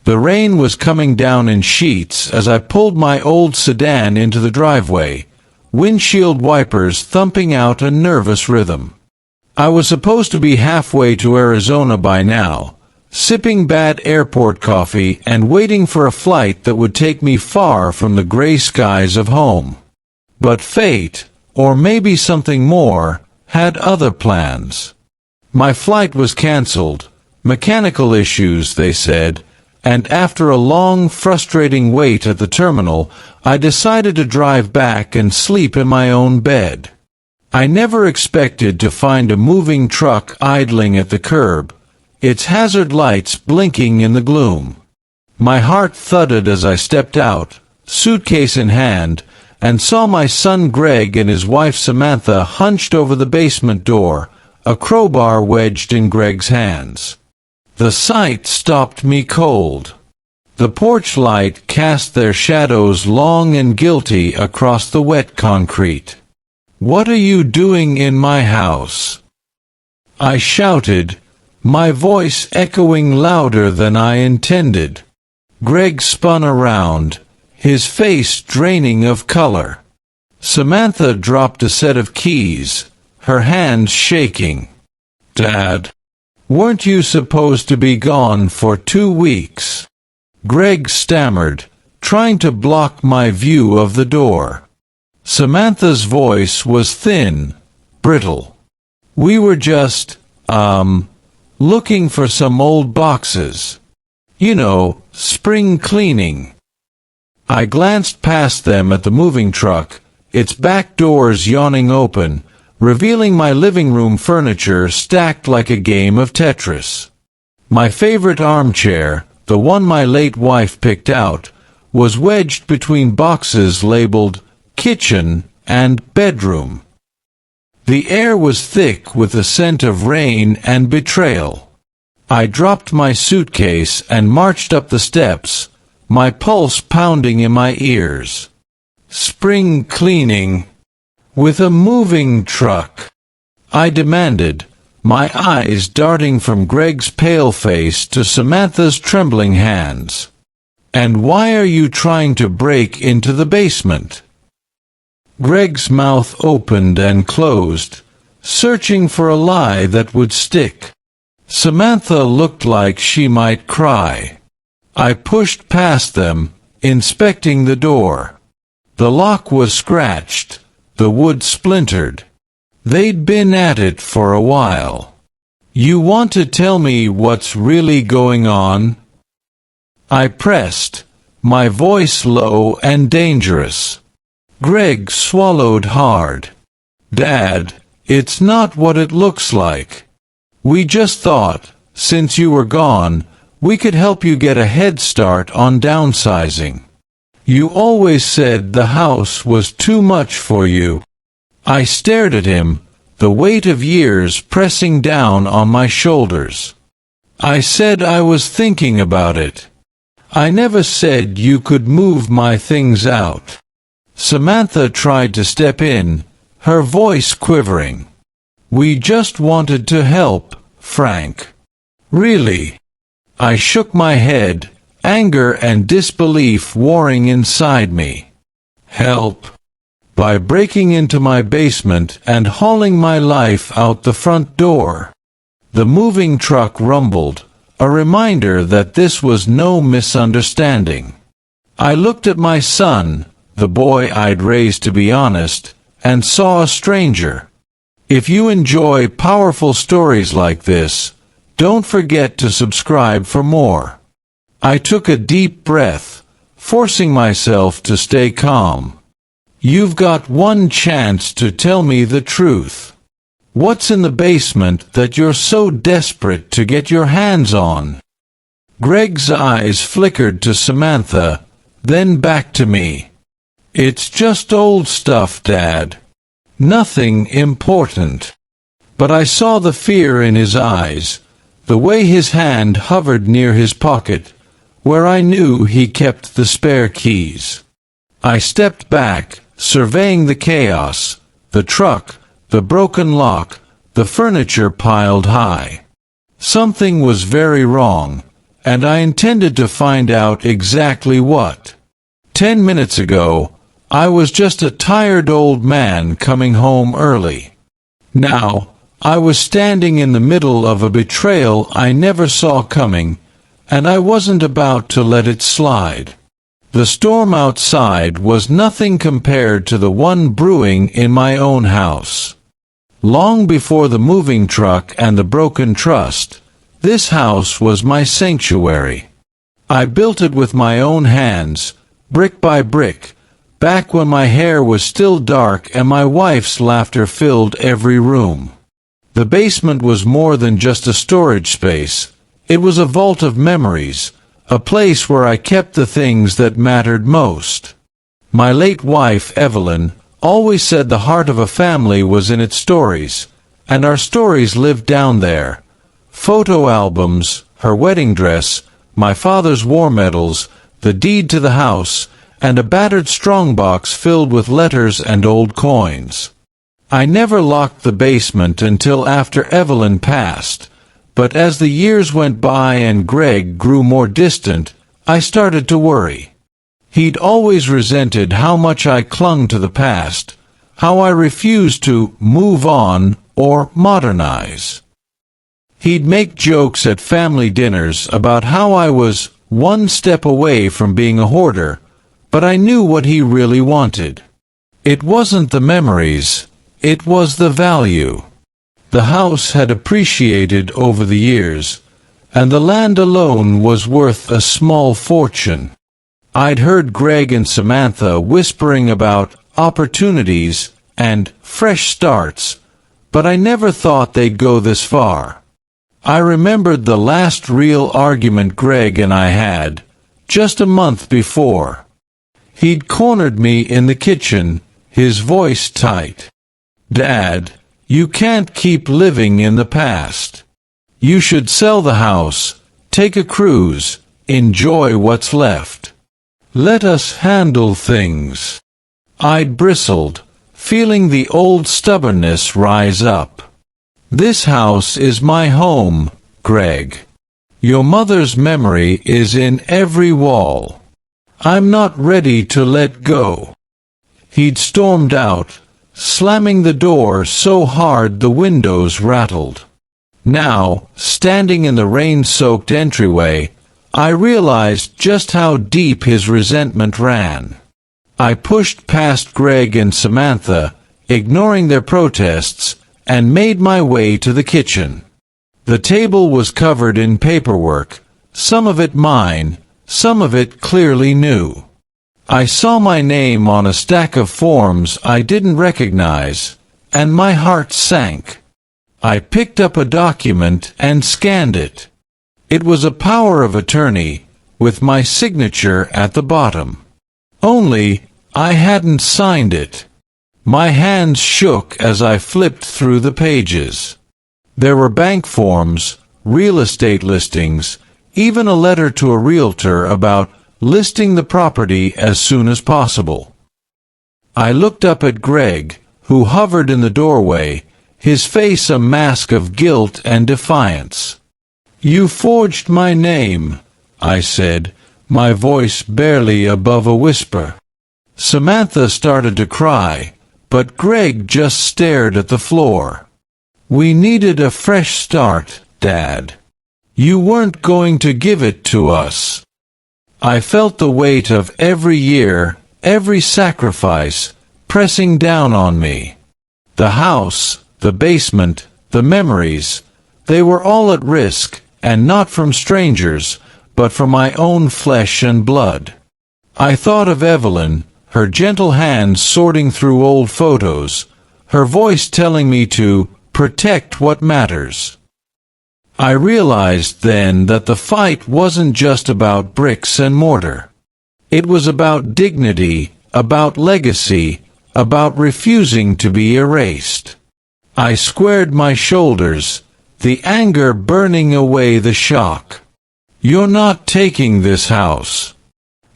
The rain was coming down in sheets as I pulled my old sedan into the driveway, windshield wipers thumping out a nervous rhythm. I was supposed to be halfway to Arizona by now, sipping bad airport coffee and waiting for a flight that would take me far from the gray skies of home. But fate, or maybe something more, had other plans. My flight was cancelled, mechanical issues, they said, and after a long, frustrating wait at the terminal, I decided to drive back and sleep in my own bed. I never expected to find a moving truck idling at the curb, its hazard lights blinking in the gloom. My heart thudded as I stepped out, suitcase in hand, and saw my son Greg and his wife Samantha hunched over the basement door, a crowbar wedged in Greg's hands. The sight stopped me cold. The porch light cast their shadows long and guilty across the wet concrete. "What are you doing in my house?" I shouted, my voice echoing louder than I intended. Greg spun around, his face draining of color. Samantha dropped a set of keys, her hands shaking. "Dad, weren't you supposed to be gone for 2 weeks?" Greg stammered, trying to block my view of the door. Samantha's voice was thin, brittle. "We were just, looking for some old boxes. You know, spring cleaning." I glanced past them at the moving truck, its back doors yawning open, revealing my living room furniture stacked like a game of Tetris. My favorite armchair, the one my late wife picked out, was wedged between boxes labeled kitchen and bedroom. The air was thick with the scent of rain and betrayal. I dropped my suitcase and marched up the steps, my pulse pounding in my ears. "Spring cleaning with a moving truck," I demanded, my eyes darting from Greg's pale face to Samantha's trembling hands. "And why are you trying to break into the basement?" Greg's mouth opened and closed, searching for a lie that would stick. Samantha looked like she might cry. I pushed past them, inspecting the door. The lock was scratched, the wood splintered. They'd been at it for a while. "You want to tell me what's really going on?" I pressed, my voice low and dangerous. Greg swallowed hard. "Dad, it's not what it looks like. We just thought, since you were gone, we could help you get a head start on downsizing. You always said the house was too much for you." I stared at him, the weight of years pressing down on my shoulders. "I said I was thinking about it. I never said you could move my things out." Samantha tried to step in, her voice quivering. "We just wanted to help, Frank." "Really?" I shook my head, anger and disbelief warring inside me. "Help?" By breaking into my basement and hauling my life out the front door. The moving truck rumbled, a reminder that this was no misunderstanding. I looked at my son, the boy I'd raised to be honest, and saw a stranger. If you enjoy powerful stories like this, don't forget to subscribe for more. I took a deep breath, forcing myself to stay calm. "You've got one chance to tell me the truth. What's in the basement that you're so desperate to get your hands on?" Greg's eyes flickered to Samantha, then back to me. "It's just old stuff, Dad. Nothing important." But I saw the fear in his eyes, the way his hand hovered near his pocket, where I knew he kept the spare keys. I stepped back, surveying the chaos, the truck, the broken lock, the furniture piled high. Something was very wrong, and I intended to find out exactly what. 10 minutes ago, I was just a tired old man coming home early. Now, I was standing in the middle of a betrayal I never saw coming, and I wasn't about to let it slide. The storm outside was nothing compared to the one brewing in my own house. Long before the moving truck and the broken trust, this house was my sanctuary. I built it with my own hands, brick by brick, back when my hair was still dark and my wife's laughter filled every room. The basement was more than just a storage space. It was a vault of memories, a place where I kept the things that mattered most. My late wife, Evelyn, always said the heart of a family was in its stories, and our stories lived down there. Photo albums, her wedding dress, my father's war medals, the deed to the house, and a battered strongbox filled with letters and old coins. I never locked the basement until after Evelyn passed, but as the years went by and Greg grew more distant, I started to worry. He'd always resented how much I clung to the past, how I refused to move on or modernize. He'd make jokes at family dinners about how I was one step away from being a hoarder, but I knew what he really wanted. It wasn't the memories, it was the value. The house had appreciated over the years, and the land alone was worth a small fortune. I'd heard Greg and Samantha whispering about opportunities and fresh starts, but I never thought they'd go this far. I remembered the last real argument Greg and I had, just a month before. He'd cornered me in the kitchen, his voice tight. "Dad, you can't keep living in the past. You should sell the house, take a cruise, enjoy what's left. Let us handle things." I'd bristled, feeling the old stubbornness rise up. "This house is my home, Greg. Your mother's memory is in every wall. I'm not ready to let go." He'd stormed out, slamming the door so hard the windows rattled. Now, standing in the rain-soaked entryway, I realized just how deep his resentment ran. I pushed past Greg and Samantha, ignoring their protests, and made my way to the kitchen. The table was covered in paperwork, some of it mine, some of it clearly new. I saw my name on a stack of forms I didn't recognize, and my heart sank. I picked up a document and scanned it. It was a power of attorney, with my signature at the bottom. Only, I hadn't signed it. My hands shook as I flipped through the pages. There were bank forms, real estate listings, even a letter to a realtor about listing the property as soon as possible. I looked up at Greg, who hovered in the doorway, his face a mask of guilt and defiance. "You forged my name," I said, my voice barely above a whisper. Samantha started to cry, but Greg just stared at the floor. "We needed a fresh start, Dad. You weren't going to give it to us." I felt the weight of every year, every sacrifice, pressing down on me. The house, the basement, the memories, they were all at risk, and not from strangers, but from my own flesh and blood. I thought of Evelyn, her gentle hands sorting through old photos, her voice telling me to protect what matters. I realized then that the fight wasn't just about bricks and mortar. It was about dignity, about legacy, about refusing to be erased. I squared my shoulders, the anger burning away the shock. "You're not taking this house.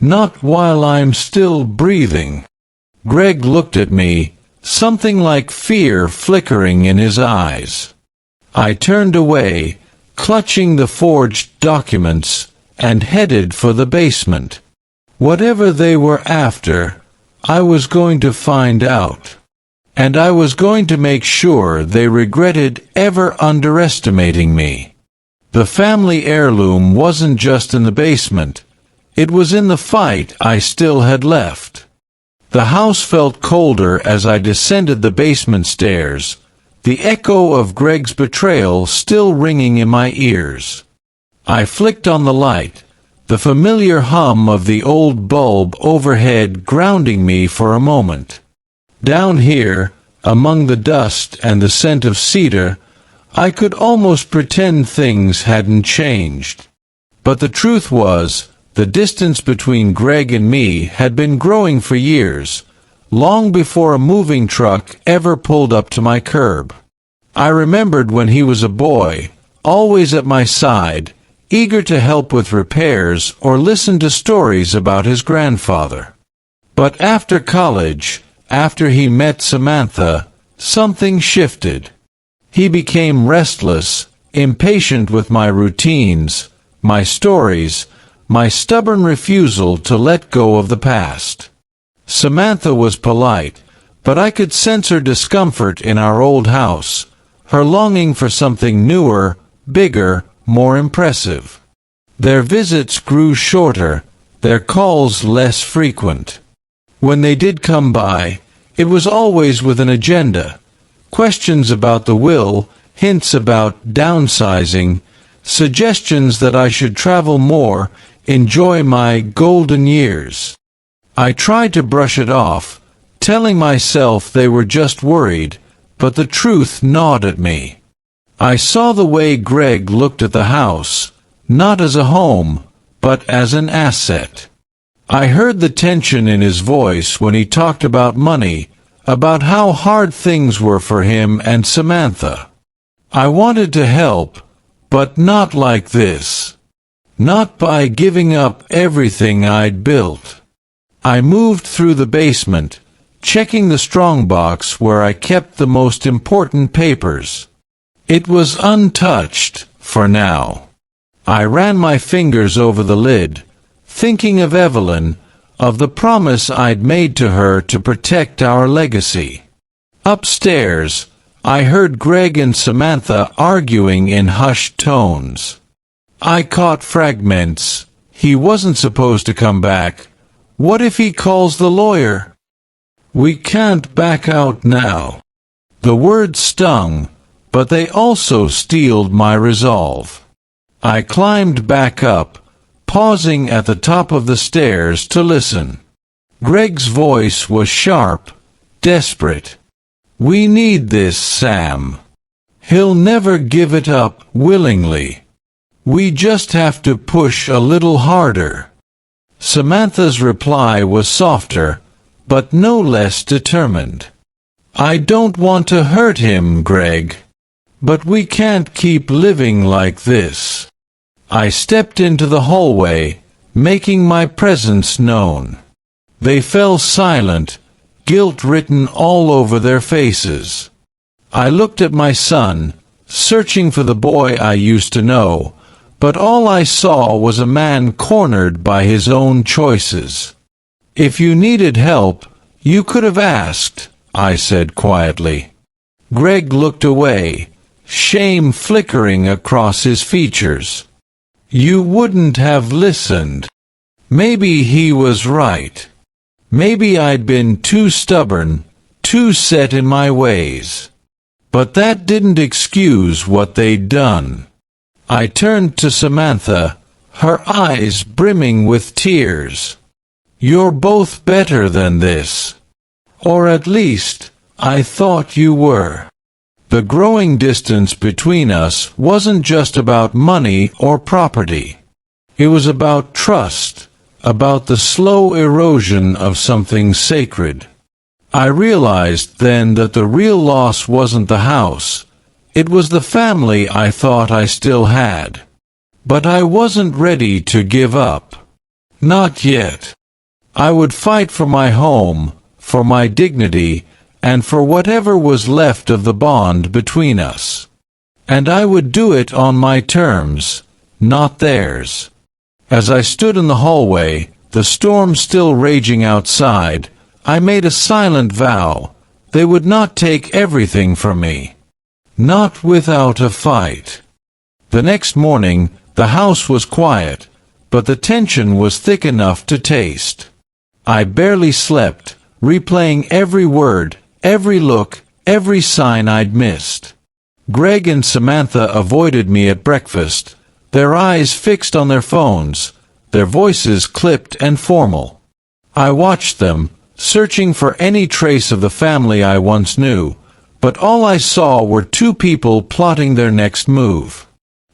Not while I'm still breathing." Greg looked at me, something like fear flickering in his eyes. I turned away, clutching the forged documents, and headed for the basement. Whatever they were after, I was going to find out. And I was going to make sure they regretted ever underestimating me. The family heirloom wasn't just in the basement. It was in the fight I still had left. The house felt colder as I descended the basement stairs, the echo of Greg's betrayal still ringing in my ears. I flicked on the light, the familiar hum of the old bulb overhead grounding me for a moment. Down here, among the dust and the scent of cedar, I could almost pretend things hadn't changed. But the truth was, the distance between Greg and me had been growing for years, long before a moving truck ever pulled up to my curb. I remembered when he was a boy, always at my side, eager to help with repairs or listen to stories about his grandfather. But after college, after he met Samantha, something shifted. He became restless, impatient with my routines, my stories, my stubborn refusal to let go of the past. Samantha was polite, but I could sense her discomfort in our old house, her longing for something newer, bigger, more impressive. Their visits grew shorter, their calls less frequent. When they did come by, it was always with an agenda. Questions about the will, hints about downsizing, suggestions that I should travel more, enjoy my golden years. I tried to brush it off, telling myself they were just worried, but the truth gnawed at me. I saw the way Greg looked at the house, not as a home, but as an asset. I heard the tension in his voice when he talked about money, about how hard things were for him and Samantha. I wanted to help, but not like this. Not by giving up everything I'd built. I moved through the basement, checking the strongbox where I kept the most important papers. It was untouched, for now. I ran my fingers over the lid, thinking of Evelyn, of the promise I'd made to her to protect our legacy. Upstairs, I heard Greg and Samantha arguing in hushed tones. I caught fragments. He wasn't supposed to come back. What if he calls the lawyer? We can't back out now. The words stung, but they also steeled my resolve. I climbed back up, pausing at the top of the stairs to listen. Greg's voice was sharp, desperate. We need this, Sam. He'll never give it up willingly. We just have to push a little harder. Samantha's reply was softer, but no less determined. I don't want to hurt him, Greg. But we can't keep living like this. I stepped into the hallway, making my presence known. They fell silent, guilt written all over their faces. I looked at my son, searching for the boy I used to know, but all I saw was a man cornered by his own choices. If you needed help, you could have asked, I said quietly. Greg looked away, shame flickering across his features. You wouldn't have listened. Maybe he was right. Maybe I'd been too stubborn, too set in my ways. But that didn't excuse what they'd done. I turned to Samantha, her eyes brimming with tears. You're both better than this. Or at least, I thought you were. The growing distance between us wasn't just about money or property. It was about trust, about the slow erosion of something sacred. I realized then that the real loss wasn't the house. It was the family I thought I still had. But I wasn't ready to give up. Not yet. I would fight for my home, for my dignity, and for whatever was left of the bond between us. And I would do it on my terms, not theirs. As I stood in the hallway, the storm still raging outside, I made a silent vow. They would not take everything from me. Not without a fight. The next morning, the house was quiet, but the tension was thick enough to taste. I barely slept, replaying every word, every look, every sign I'd missed. Greg and Samantha avoided me at breakfast, their eyes fixed on their phones, their voices clipped and formal. I watched them, searching for any trace of the family I once knew, but all I saw were two people plotting their next move.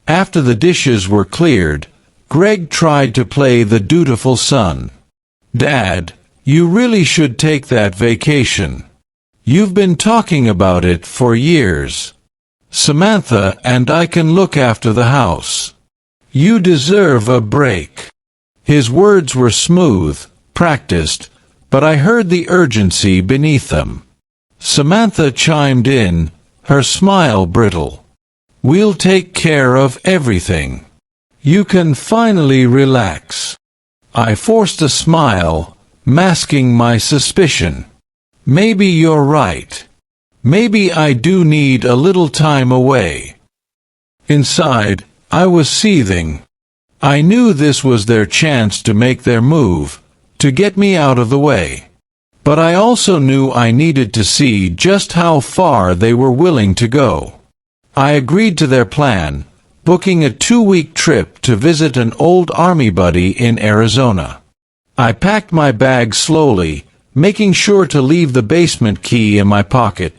After the dishes were cleared, Greg tried to play the dutiful son. "Dad, you really should take that vacation. You've been talking about it for years. Samantha and I can look after the house. You deserve a break." His words were smooth, practiced, but I heard the urgency beneath them. Samantha chimed in, her smile brittle. "We'll take care of everything. You can finally relax." I forced a smile, masking my suspicion. Maybe you're right. Maybe I do need a little time away. Inside, I was seething. I knew this was their chance to make their move, to get me out of the way. But I also knew I needed to see just how far they were willing to go. I agreed to their plan, booking a 2-week trip to visit an old army buddy in Arizona. I packed my bag slowly, making sure to leave the basement key in my pocket,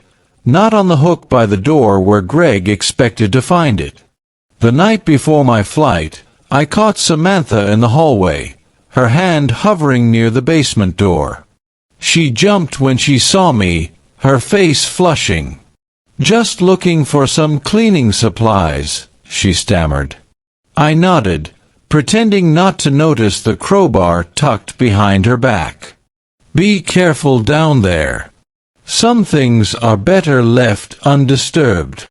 not on the hook by the door where Greg expected to find it. The night before my flight, I caught Samantha in the hallway, her hand hovering near the basement door. She jumped when she saw me, her face flushing. "Just looking for some cleaning supplies," she stammered. I nodded, pretending not to notice the crowbar tucked behind her back. "Be careful down there. Some things are better left undisturbed."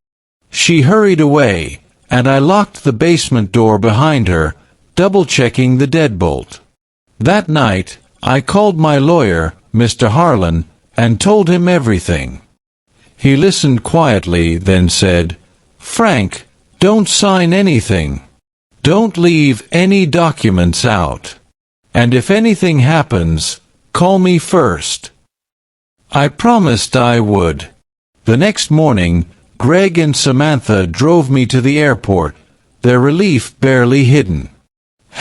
She hurried away, and I locked the basement door behind her, double-checking the deadbolt. That night, I called my lawyer, Mr. Harlan, and told him everything. He listened quietly, then said, "Frank, don't sign anything. Don't leave any documents out. And if anything happens, call me first." I promised I would. The next morning, Greg and Samantha drove me to the airport, their relief barely hidden.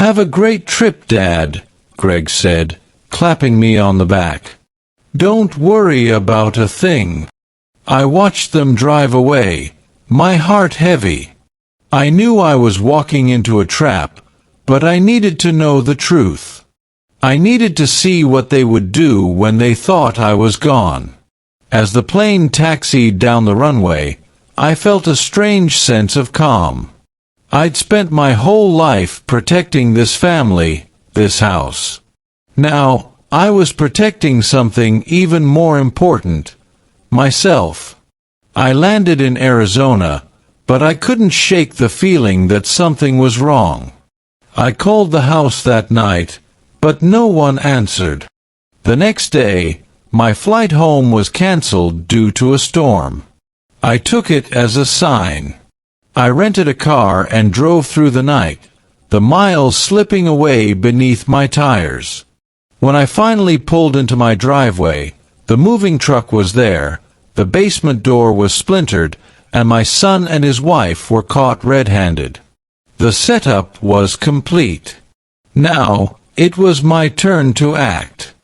"Have a great trip, Dad," Greg said, clapping me on the back. "Don't worry about a thing." I watched them drive away, my heart heavy. I knew I was walking into a trap, but I needed to know the truth. I needed to see what they would do when they thought I was gone. As the plane taxied down the runway, I felt a strange sense of calm. I'd spent my whole life protecting this family, this house. Now, I was protecting something even more important, myself. I landed in Arizona, but I couldn't shake the feeling that something was wrong. I called the house that night, but no one answered. The next day, my flight home was canceled due to a storm. I took it as a sign. I rented a car and drove through the night, the miles slipping away beneath my tires. When I finally pulled into my driveway, the moving truck was there, the basement door was splintered, and my son and his wife were caught red-handed. The setup was complete. Now, it was my turn to act.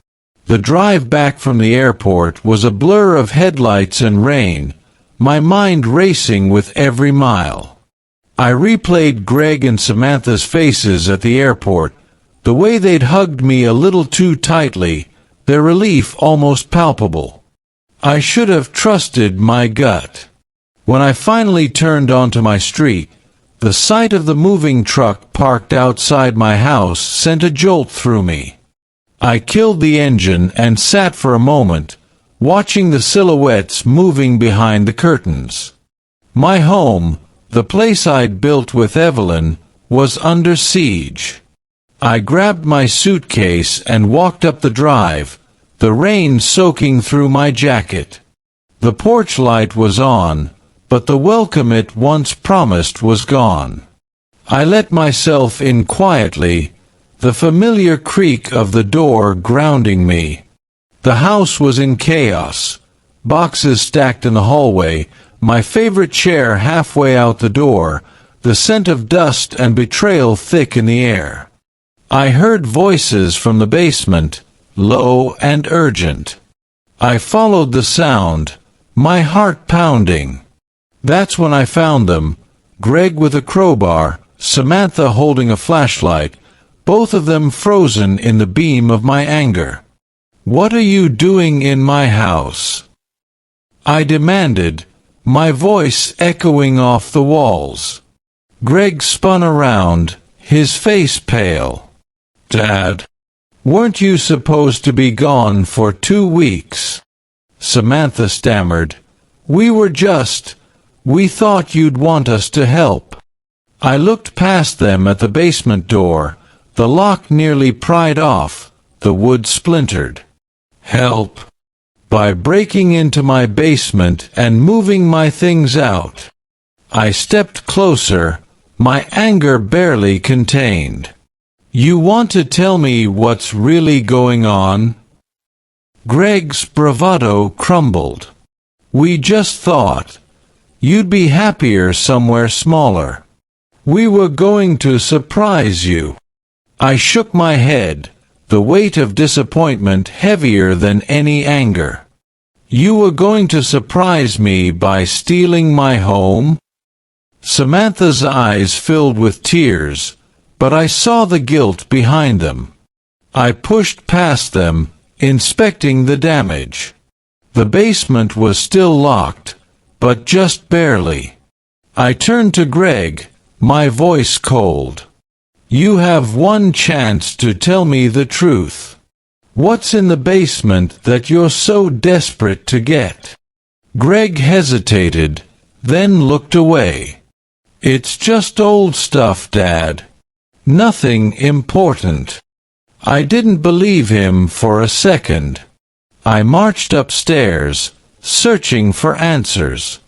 The drive back from the airport was a blur of headlights and rain, my mind racing with every mile. I replayed Greg and Samantha's faces at the airport, the way they'd hugged me a little too tightly, their relief almost palpable. I should have trusted my gut. When I finally turned onto my street, the sight of the moving truck parked outside my house sent a jolt through me. I killed the engine and sat for a moment, watching the silhouettes moving behind the curtains. My home, the place I'd built with Evelyn, was under siege. I grabbed my suitcase and walked up the drive, the rain soaking through my jacket. The porch light was on, but the welcome it once promised was gone. I let myself in quietly, the familiar creak of the door grounding me. The house was in chaos, boxes stacked in the hallway, my favorite chair halfway out the door, the scent of dust and betrayal thick in the air. I heard voices from the basement, low and urgent. I followed the sound, my heart pounding. That's when I found them, Greg with a crowbar, Samantha holding a flashlight, both of them frozen in the beam of my anger. "What are you doing in my house?" I demanded, my voice echoing off the walls. Greg spun around, his face pale. "Dad, weren't you supposed to be gone for 2 weeks?" Samantha stammered. We thought you'd want us to help." I looked past them at the basement door, the lock nearly pried off, the wood splintered. "Help?" "By breaking into my basement and moving my things out." I stepped closer, my anger barely contained. "You want to tell me what's really going on?" Greg's bravado crumbled. "We just thought you'd be happier somewhere smaller. We were going to surprise you." I shook my head, the weight of disappointment heavier than any anger. "You were going to surprise me by stealing my home?" Samantha's eyes filled with tears, but I saw the guilt behind them. I pushed past them, inspecting the damage. The basement was still locked, but just barely. I turned to Greg, my voice cold. "You have one chance to tell me the truth. What's in the basement that you're so desperate to get?" Greg hesitated, then looked away. "It's just old stuff, Dad. Nothing important." I didn't believe him for a second. I marched upstairs, searching for answers.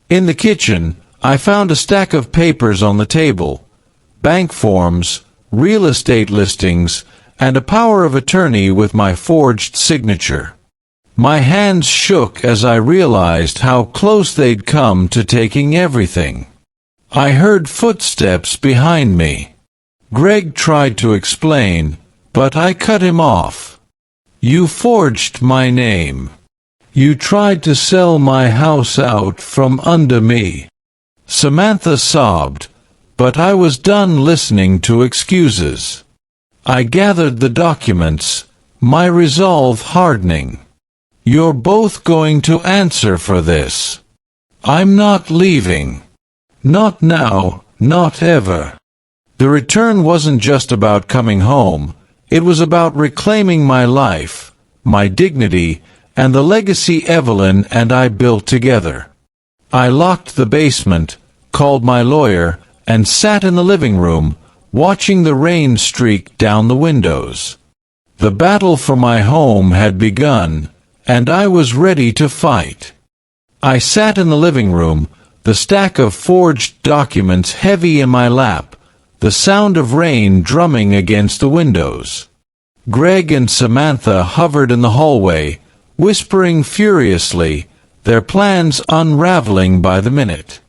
In the kitchen, I found a stack of papers on the table, bank forms, real estate listings, and a power of attorney with my forged signature. My hands shook as I realized how close they'd come to taking everything. I heard footsteps behind me. Greg tried to explain, but I cut him off. "You forged my name. You tried to sell my house out from under me." Samantha sobbed, but I was done listening to excuses. I gathered the documents, my resolve hardening. "You're both going to answer for this. I'm not leaving. Not now, not ever." The return wasn't just about coming home. It was about reclaiming my life, my dignity, and the legacy Evelyn and I built together. I locked the basement, called my lawyer, and sat in the living room, watching the rain streak down the windows. The battle for my home had begun, and I was ready to fight. I sat in the living room, the stack of forged documents heavy in my lap, the sound of rain drumming against the windows. Greg and Samantha hovered in the hallway, whispering furiously, their plans unraveling by the minute.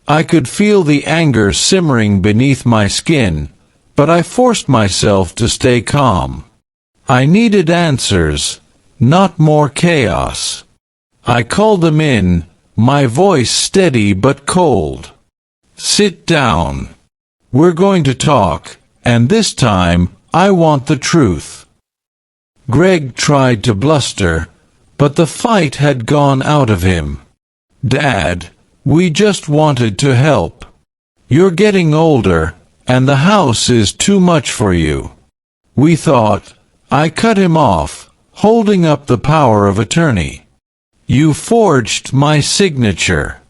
I could feel the anger simmering beneath my skin, but I forced myself to stay calm. I needed answers, not more chaos. I called them in, my voice steady but cold. "Sit down. We're going to talk, and this time, I want the truth." Greg tried to bluster, but the fight had gone out of him. "Dad, we just wanted to help. You're getting older, and the house is too much for you. We thought." I cut him off, holding up the power of attorney. "You forged my signature.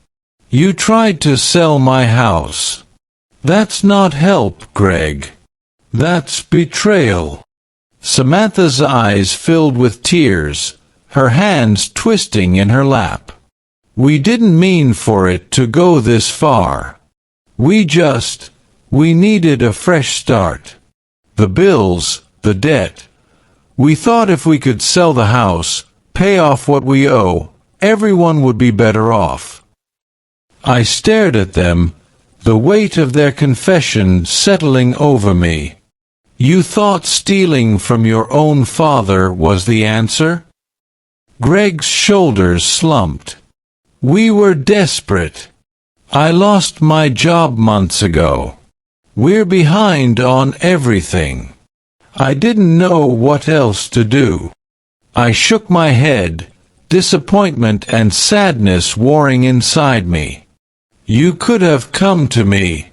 You tried to sell my house. That's not help, Greg. That's betrayal. Samantha's eyes filled with tears, her hands twisting in her lap. We didn't mean for it to go this far. We needed a fresh start. The bills, the debt. We thought if we could sell the house, pay off what we owe, everyone would be better off. I stared at them, the weight of their confession settling over me. You thought stealing from your own father was the answer? Greg's shoulders slumped. We were desperate. I lost my job months ago. We're behind on everything. I didn't know what else to do. I shook my head, disappointment and sadness warring inside me. You could have come to me.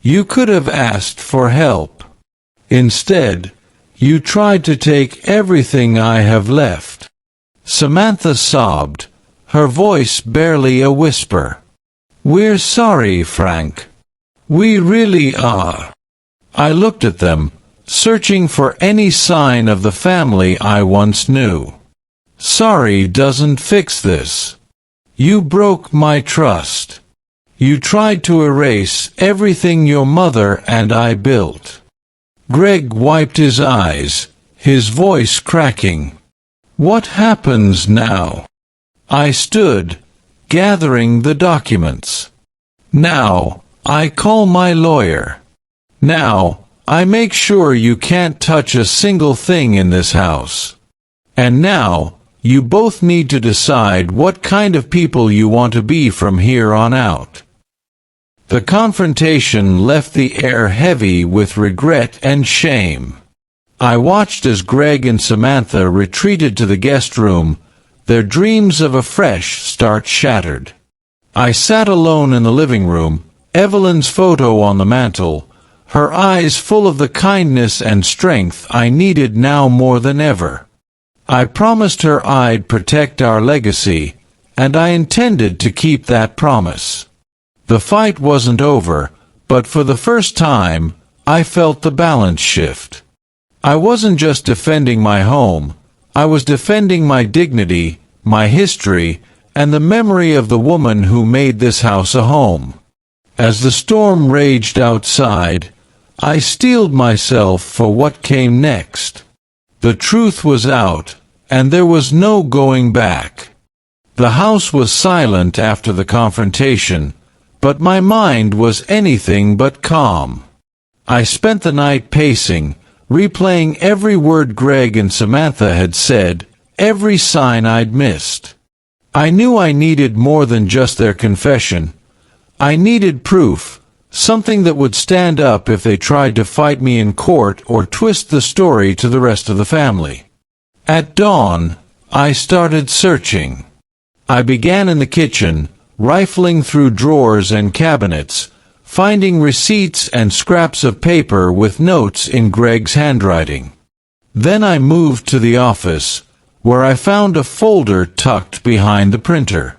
You could have asked for help. Instead, you tried to take everything I have left. Samantha sobbed, her voice barely a whisper. We're sorry, Frank. We really are. I looked at them, searching for any sign of the family I once knew. Sorry doesn't fix this. You broke my trust. You tried to erase everything your mother and I built. Greg wiped his eyes, his voice cracking. What happens now? I stood, gathering the documents. Now, I call my lawyer. Now, I make sure you can't touch a single thing in this house. And now, you both need to decide what kind of people you want to be from here on out. The confrontation left the air heavy with regret and shame. I watched as Greg and Samantha retreated to the guest room, their dreams of a fresh start shattered. I sat alone in the living room, Evelyn's photo on the mantel, her eyes full of the kindness and strength I needed now more than ever. I promised her I'd protect our legacy, and I intended to keep that promise. The fight wasn't over, but for the first time, I felt the balance shift. I wasn't just defending my home, I was defending my dignity, my history, and the memory of the woman who made this house a home. As the storm raged outside, I steeled myself for what came next. The truth was out, and there was no going back. The house was silent after the confrontation, but my mind was anything but calm. I spent the night pacing, replaying every word Greg and Samantha had said, every sign I'd missed. I knew I needed more than just their confession. I needed proof, something that would stand up if they tried to fight me in court or twist the story to the rest of the family. At dawn, I started searching. I began in the kitchen, rifling through drawers and cabinets, finding receipts and scraps of paper with notes in Greg's handwriting. Then I moved to the office, where I found a folder tucked behind the printer.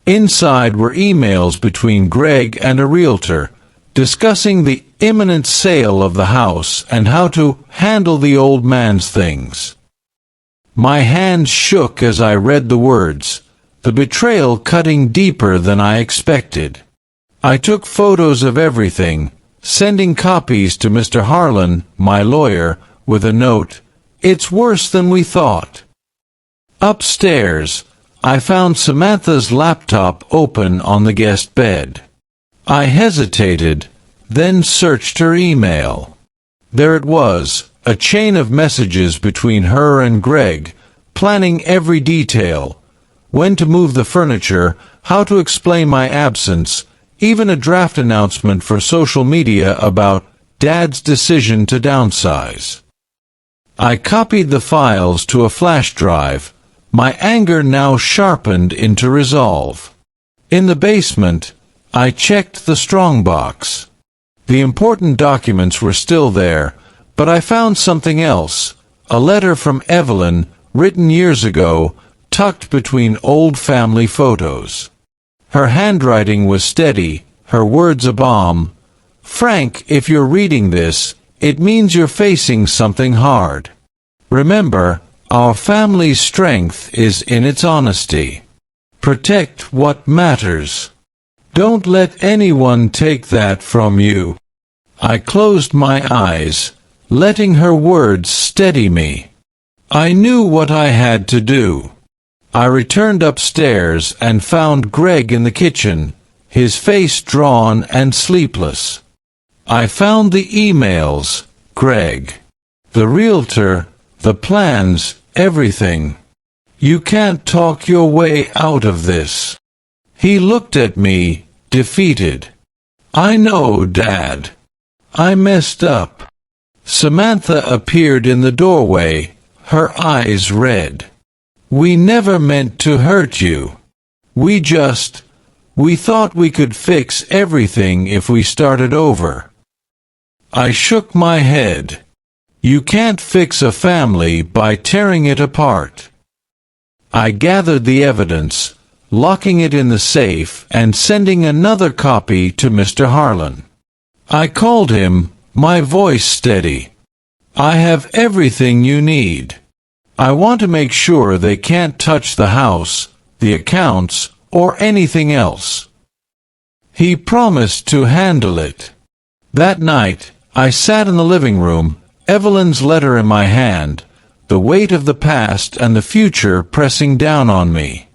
Inside were emails between Greg and a realtor, discussing the imminent sale of the house and how to handle the old man's things. My hands shook as I read the words, the betrayal cutting deeper than I expected. I took photos of everything, sending copies to Mr. Harlan, my lawyer, with a note, "It's worse than we thought." Upstairs, I found Samantha's laptop open on the guest bed. I hesitated, then searched her email. There it was, a chain of messages between her and Greg, planning every detail, when to move the furniture, how to explain my absence, even a draft announcement for social media about Dad's decision to downsize. I copied the files to a flash drive, my anger now sharpened into resolve. In the basement, I checked the strongbox. The important documents were still there, but I found something else, a letter from Evelyn, written years ago, tucked between old family photos. Her handwriting was steady, her words a balm. "Frank, if you're reading this, It means you're facing something hard. Remember, our family's strength is in its honesty. Protect what matters. Don't let anyone take that from you." I closed my eyes, letting her words steady me. I knew what I had to do. I returned upstairs and found Greg in the kitchen, his face drawn and sleepless. I found the emails, Greg. The realtor, the plans, everything. "You can't talk your way out of this." He looked at me, defeated. "I know, Dad. I messed up." Samantha appeared in the doorway, her eyes red. "We never meant to hurt you. We thought we could fix everything if we started over." I shook my head. "You can't fix a family by tearing it apart." I gathered the evidence, locking it in the safe and sending another copy to Mr. Harlan. I called him, my voice steady. "I have everything you need. I want to make sure they can't touch the house, the accounts, or anything else." He promised to handle it. That night, I sat in the living room, Evelyn's letter in my hand, the weight of the past and the future pressing down on me.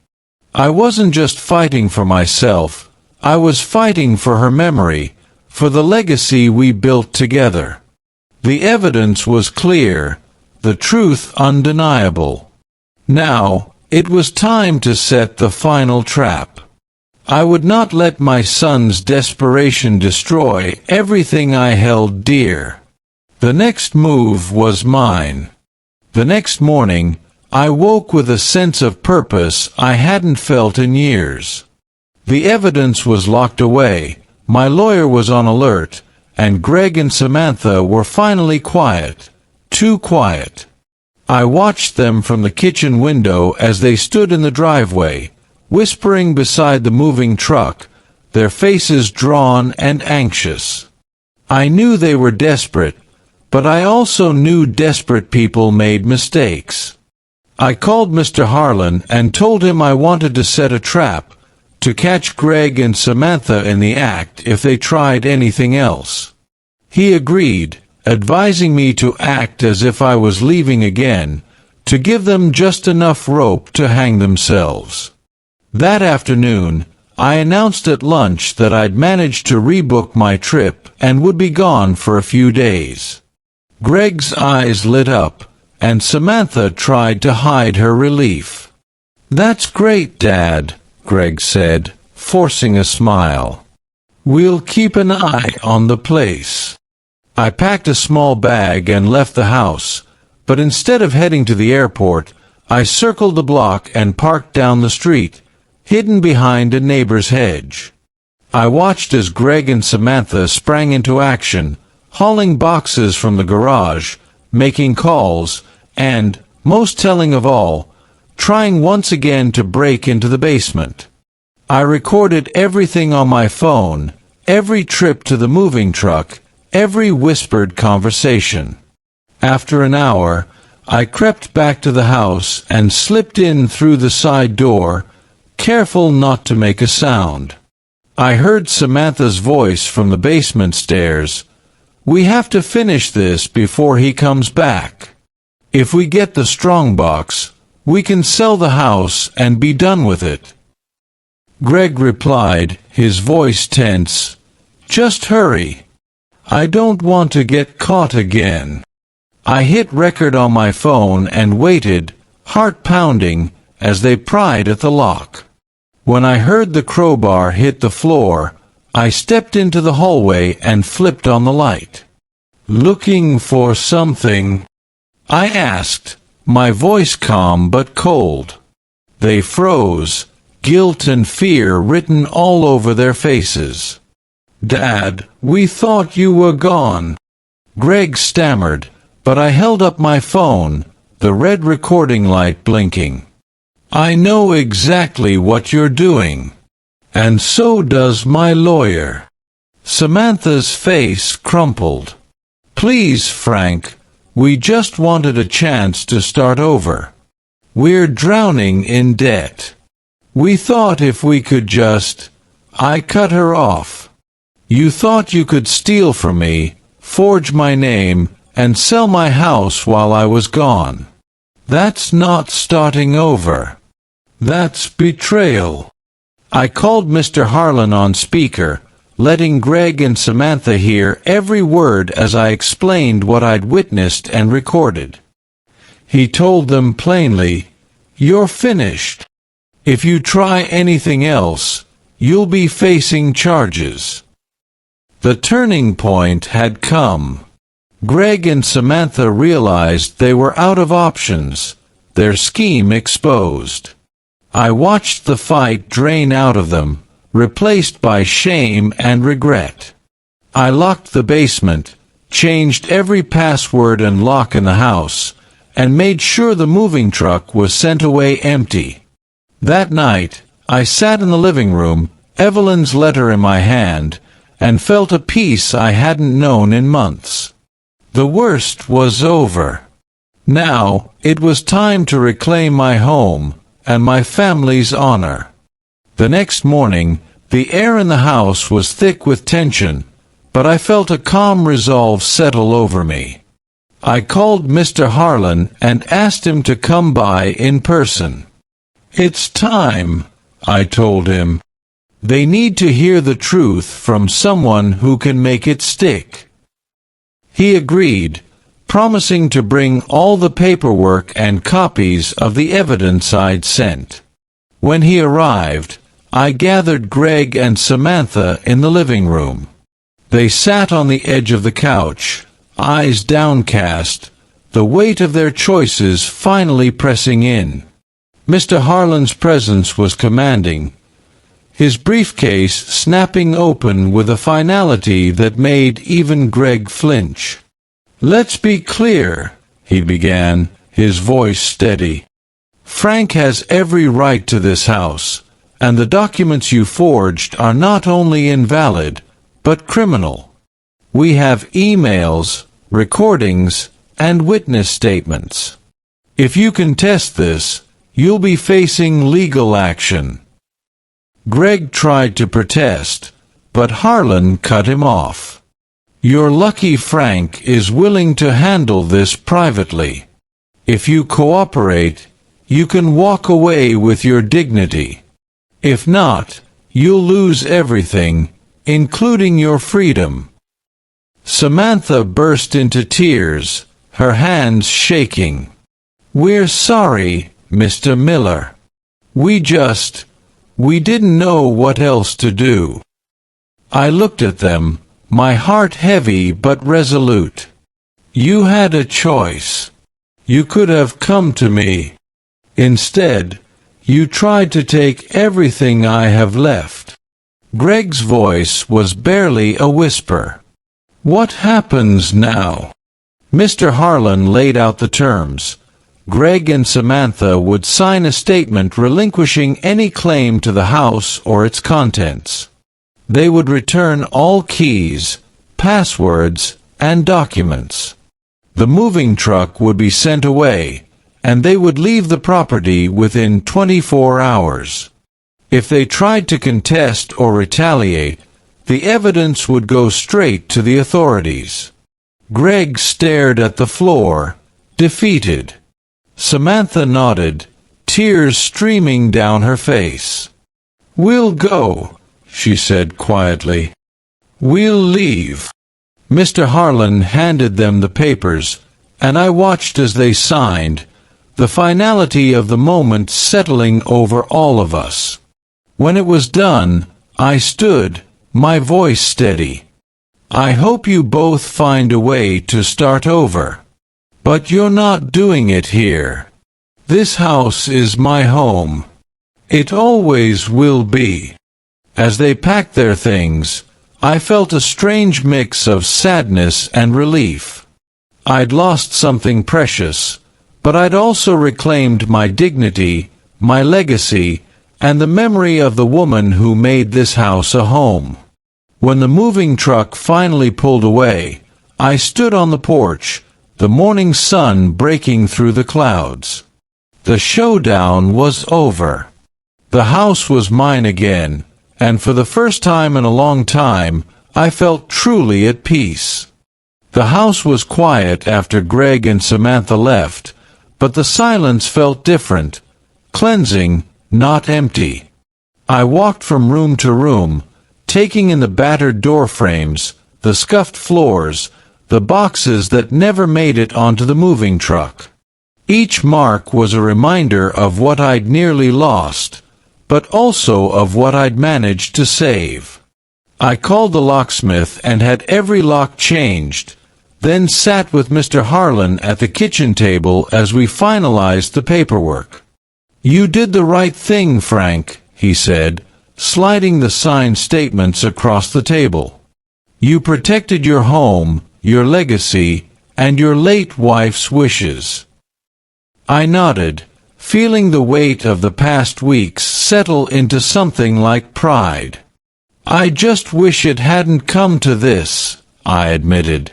I wasn't just fighting for myself, I was fighting for her memory, for the legacy we built together. The evidence was clear, the truth undeniable. Now, it was time to set the final trap. I would not let my son's desperation destroy everything I held dear. The next move was mine. The next morning, I woke with a sense of purpose I hadn't felt in years. The evidence was locked away, my lawyer was on alert, and Greg and Samantha were finally quiet, too quiet. I watched them from the kitchen window as they stood in the driveway, whispering beside the moving truck, their faces drawn and anxious. I knew they were desperate, but I also knew desperate people made mistakes. I called Mr. Harlan and told him I wanted to set a trap, to catch Greg and Samantha in the act if they tried anything else. He agreed, advising me to act as if I was leaving again, to give them just enough rope to hang themselves. That afternoon, I announced at lunch that I'd managed to rebook my trip and would be gone for a few days. Greg's eyes lit up, and Samantha tried to hide her relief. "That's great, Dad," Greg said, forcing a smile. "We'll keep an eye on the place." I packed a small bag and left the house, but instead of heading to the airport, I circled the block and parked down the street, hidden behind a neighbor's hedge. I watched as Greg and Samantha sprang into action, hauling boxes from the garage, making calls, and, most telling of all, trying once again to break into the basement. I recorded everything on my phone, every trip to the moving truck, every whispered conversation. After an hour, I crept back to the house and slipped in through the side door, careful not to make a sound. I heard Samantha's voice from the basement stairs. "We have to finish this before he comes back. If we get the strongbox, we can sell the house and be done with it." Greg replied, his voice tense, "Just hurry. I don't want to get caught again." I hit record on my phone and waited, heart pounding, as they pried at the lock. When I heard the crowbar hit the floor, I stepped into the hallway and flipped on the light. "Looking for something?" I asked, my voice calm but cold. They froze, guilt and fear written all over their faces. "Dad, we thought you were gone." Greg stammered, but I held up my phone, the red recording light blinking. "I know exactly what you're doing. And so does my lawyer." Samantha's face crumpled. Please, Frank, we just wanted a chance to start over. We're drowning in debt. We thought if we could just... I cut her off. You thought you could steal from me, forge my name, and sell my house while I was gone. That's not starting over. That's betrayal. I called Mr. Harlan on speaker, letting Greg and Samantha hear every word as I explained what I'd witnessed and recorded. He told them plainly, "You're finished. If you try anything else, you'll be facing charges." The turning point had come. Greg and Samantha realized they were out of options, their scheme exposed. I watched the fight drain out of them, replaced by shame and regret. I locked the basement, changed every password and lock in the house, and made sure the moving truck was sent away empty. That night, I sat in the living room, Evelyn's letter in my hand, and felt a peace I hadn't known in months. The worst was over. Now, it was time to reclaim my home, and my family's honor. The next morning, the air in the house was thick with tension, but I felt a calm resolve settle over me. I called Mr. Harlan and asked him to come by in person. "It's time," I told him. "They need to hear the truth from someone who can make it stick." He agreed, promising to bring all the paperwork and copies of the evidence I'd sent. When he arrived, I gathered Greg and Samantha in the living room. They sat on the edge of the couch, eyes downcast, the weight of their choices finally pressing in. Mr. Harlan's presence was commanding, his briefcase snapping open with a finality that made even Greg flinch. "Let's be clear," he began, his voice steady. "Frank has every right to this house, and the documents you forged are not only invalid, but criminal. We have emails, recordings, and witness statements. If you contest this, you'll be facing legal action." Greg tried to protest, but Harlan cut him off. "You're lucky Frank is willing to handle this privately. If you cooperate, you can walk away with your dignity. If not, you'll lose everything, including your freedom." Samantha burst into tears, her hands shaking. "We're sorry, Mr. Miller. We didn't know what else to do." I looked at them, my heart heavy but resolute. "You had a choice. You could have come to me. Instead, you tried to take everything I have left." Greg's voice was barely a whisper. "What happens now?" Mr. Harlan laid out the terms. Greg and Samantha would sign a statement relinquishing any claim to the house or its contents. They would return all keys, passwords, and documents. The moving truck would be sent away, and they would leave the property within 24 hours. If they tried to contest or retaliate, the evidence would go straight to the authorities. Greg stared at the floor, defeated. Samantha nodded, tears streaming down her face. "We'll go," she said quietly. "We'll leave." Mr. Harlan handed them the papers, and I watched as they signed, the finality of the moment settling over all of us. When it was done, I stood, my voice steady. "I hope you both find a way to start over. But you're not doing it here. This house is my home. It always will be." As they packed their things, I felt a strange mix of sadness and relief. I'd lost something precious, but I'd also reclaimed my dignity, my legacy, and the memory of the woman who made this house a home. When the moving truck finally pulled away, I stood on the porch, the morning sun breaking through the clouds. The showdown was over. The house was mine again, and for the first time in a long time, I felt truly at peace. The house was quiet after Greg and Samantha left, but the silence felt different, cleansing, not empty. I walked from room to room, taking in the battered door frames, the scuffed floors, the boxes that never made it onto the moving truck. Each mark was a reminder of what I'd nearly lost, but also of what I'd managed to save. I called the locksmith and had every lock changed, then sat with Mr. Harlan at the kitchen table as we finalized the paperwork. "You did the right thing, Frank," he said, sliding the signed statements across the table. "You protected your home, your legacy, and your late wife's wishes." I nodded, feeling the weight of the past weeks settle into something like pride. "I just wish it hadn't come to this," I admitted.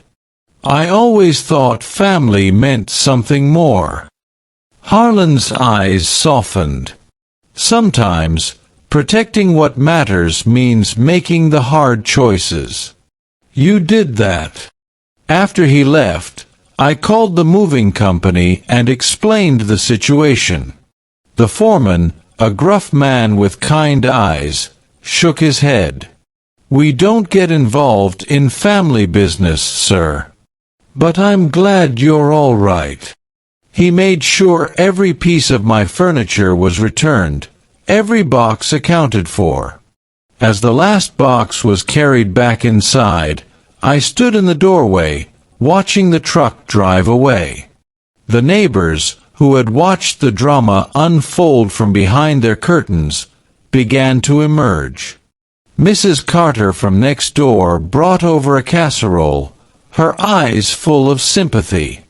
"I always thought family meant something more." Harlan's eyes softened. "Sometimes, protecting what matters means making the hard choices. You did that." After he left, I called the moving company and explained the situation. The foreman, a gruff man with kind eyes, shook his head. "We don't get involved in family business, sir. But I'm glad you're all right." He made sure every piece of my furniture was returned, every box accounted for. As the last box was carried back inside, I stood in the doorway, watching the truck drive away. The neighbors, who had watched the drama unfold from behind their curtains, began to emerge. Mrs. Carter from next door brought over a casserole, her eyes full of sympathy.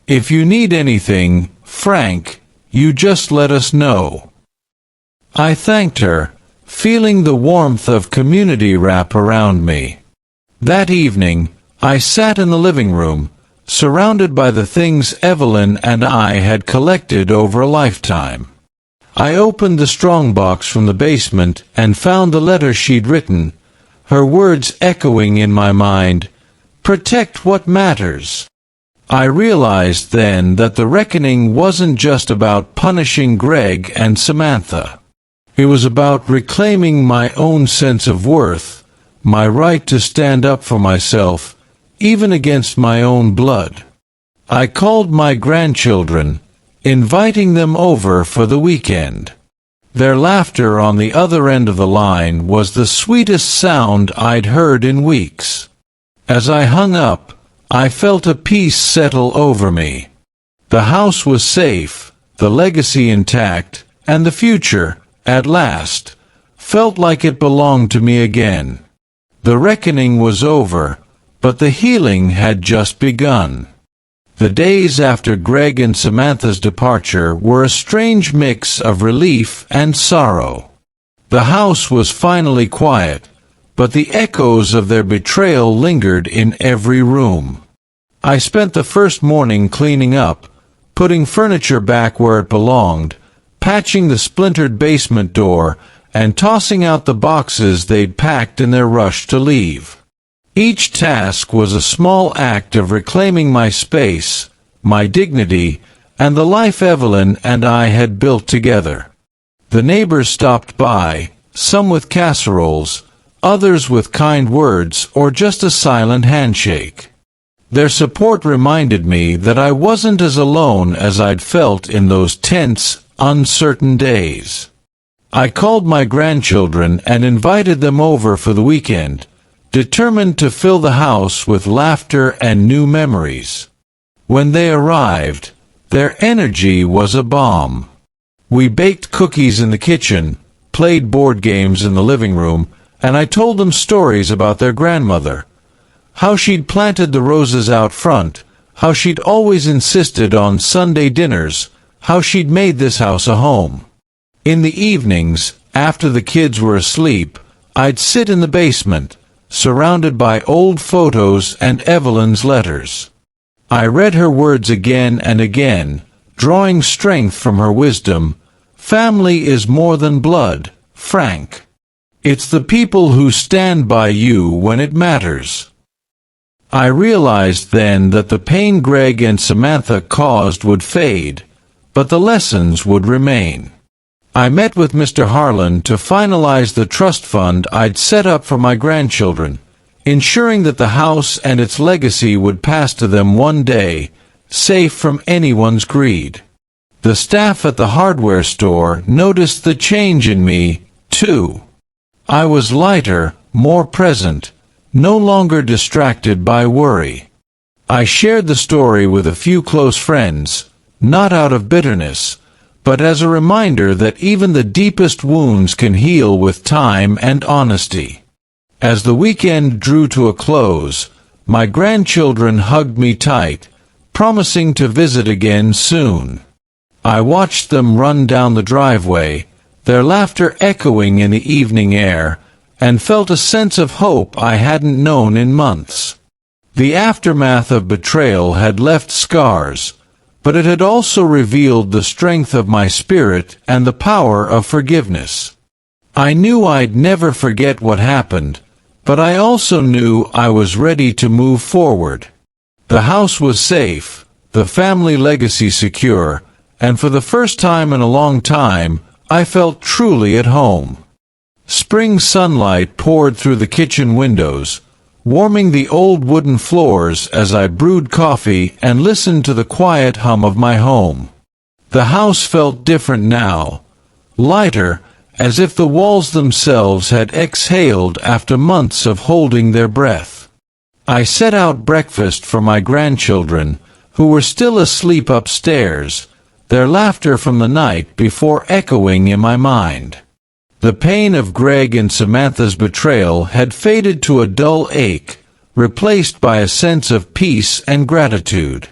"If you need anything, Frank, you just let us know." I thanked her, feeling the warmth of community wrap around me. That evening, I sat in the living room, surrounded by the things Evelyn and I had collected over a lifetime. I opened the strongbox from the basement and found the letter she'd written, her words echoing in my mind, "Protect what matters." I realized then that the reckoning wasn't just about punishing Greg and Samantha. It was about reclaiming my own sense of worth, my right to stand up for myself, even against my own blood. I called my grandchildren, inviting them over for the weekend. Their laughter on the other end of the line was the sweetest sound I'd heard in weeks. As I hung up, I felt a peace settle over me. The house was safe, the legacy intact, and the future, at last, felt like it belonged to me again. The reckoning was over, but the healing had just begun. The days after Greg and Samantha's departure were a strange mix of relief and sorrow. The house was finally quiet, but the echoes of their betrayal lingered in every room. I spent the first morning cleaning up, putting furniture back where it belonged, patching the splintered basement door, and tossing out the boxes they'd packed in their rush to leave. Each task was a small act of reclaiming my space, my dignity, and the life Evelyn and I had built together. The neighbors stopped by, some with casseroles, others with kind words or just a silent handshake. Their support reminded me that I wasn't as alone as I'd felt in those tense, uncertain days. I called my grandchildren and invited them over for the weekend, determined to fill the house with laughter and new memories. When they arrived, their energy was a bomb. We baked cookies in the kitchen, played board games in the living room, and I told them stories about their grandmother. How she'd planted the roses out front, how she'd always insisted on Sunday dinners, how she'd made this house a home. In the evenings, after the kids were asleep, I'd sit in the basement, surrounded by old photos and Evelyn's letters. I read her words again and again, drawing strength from her wisdom. Family is more than blood, Frank. It's the people who stand by you when it matters. I realized then that the pain Greg and Samantha caused would fade, but the lessons would remain. I met with Mr. Harlan to finalize the trust fund I'd set up for my grandchildren, ensuring that the house and its legacy would pass to them one day, safe from anyone's greed. The staff at the hardware store noticed the change in me, too. I was lighter, more present, no longer distracted by worry. I shared the story with a few close friends, not out of bitterness, but as a reminder that even the deepest wounds can heal with time and honesty. As the weekend drew to a close, my grandchildren hugged me tight, promising to visit again soon. I watched them run down the driveway, their laughter echoing in the evening air, and felt a sense of hope I hadn't known in months. The aftermath of betrayal had left scars, but it had also revealed the strength of my spirit and the power of forgiveness. I knew I'd never forget what happened, but I also knew I was ready to move forward. The house was safe, the family legacy secure, and for the first time in a long time, I felt truly at home. Spring sunlight poured through the kitchen windows, warming the old wooden floors as I brewed coffee and listened to the quiet hum of my home. The house felt different now, lighter, as if the walls themselves had exhaled after months of holding their breath. I set out breakfast for my grandchildren, who were still asleep upstairs, their laughter from the night before echoing in my mind. The pain of Greg and Samantha's betrayal had faded to a dull ache, replaced by a sense of peace and gratitude.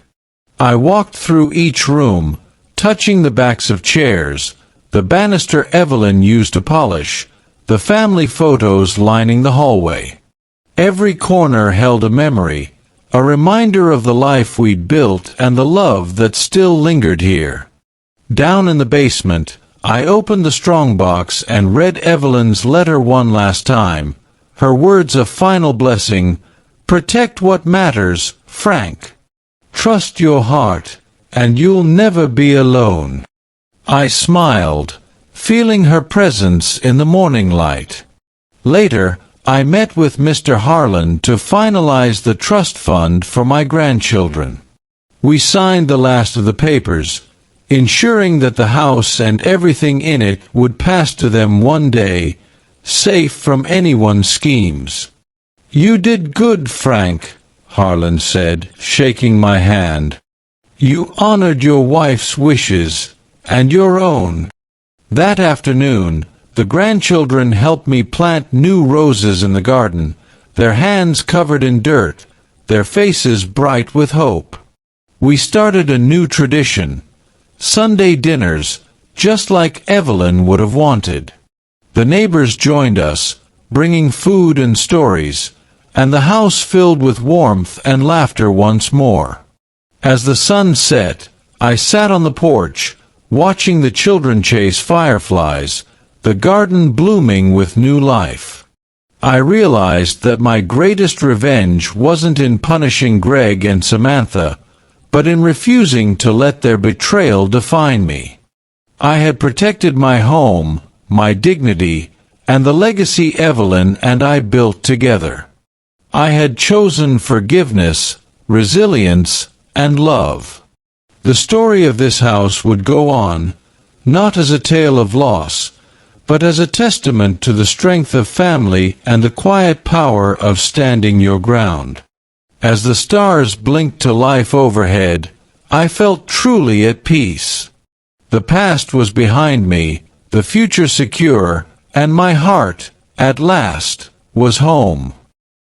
I walked through each room, touching the backs of chairs, the banister Evelyn used to polish, the family photos lining the hallway. Every corner held a memory, a reminder of the life we'd built and the love that still lingered here. Down in the basement, I opened the strongbox and read Evelyn's letter one last time, her words of final blessing: "Protect what matters, Frank. Trust your heart, and you'll never be alone." I smiled, feeling her presence in the morning light. Later, I met with Mr. Harlan to finalize the trust fund for my grandchildren. We signed the last of the papers, ensuring that the house and everything in it would pass to them one day, safe from anyone's schemes. "You did good, Frank," Harlan said, shaking my hand. "You honored your wife's wishes, and your own." That afternoon, the grandchildren helped me plant new roses in the garden, their hands covered in dirt, their faces bright with hope. We started a new tradition: Sunday dinners, just like Evelyn would have wanted. The neighbors joined us, bringing food and stories, and the house filled with warmth and laughter once more. As the sun set, I sat on the porch, watching the children chase fireflies, the garden blooming with new life. I realized that my greatest revenge wasn't in punishing Greg and Samantha, but in refusing to let their betrayal define me. I had protected my home, my dignity, and the legacy Evelyn and I built together. I had chosen forgiveness, resilience, and love. The story of this house would go on, not as a tale of loss, but as a testament to the strength of family and the quiet power of standing your ground. As the stars blinked to life overhead, I felt truly at peace. The past was behind me, the future secure, and my heart, at last, was home.